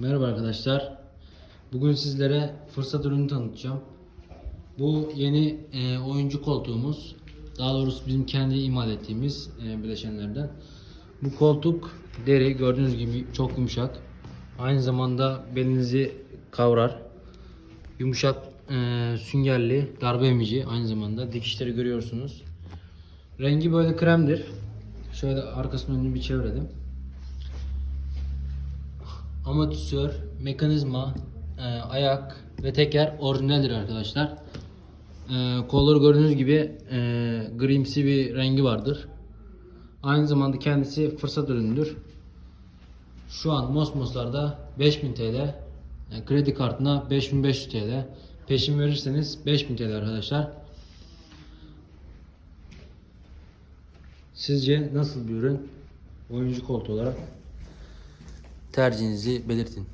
Merhaba arkadaşlar. Bugün sizlere fırsat ürünü tanıtacağım. Bu yeni oyuncu koltuğumuz. Daha doğrusu bizim kendi imal ettiğimiz bileşenlerden. Bu koltuk deri, gördüğünüz gibi çok yumuşak. Aynı zamanda belinizi kavrar. Yumuşak, süngerli, darbe emici. Aynı zamanda dikişleri görüyorsunuz. Rengi böyle kremdir. Şöyle arkasını önünü bir çevirelim. Amortisör, mekanizma, ayak ve teker orijinaldir arkadaşlar. Kolları gördüğünüz gibi grimsi bir rengi vardır. Aynı zamanda kendisi fırsat ürünüdür. Şu an Mosmos'larda 5000 TL, kredi kartına 5500 TL, peşin verirseniz 5000 TL arkadaşlar. Sizce nasıl bir ürün? Oyuncu koltuğu olarak tercihinizi belirtin.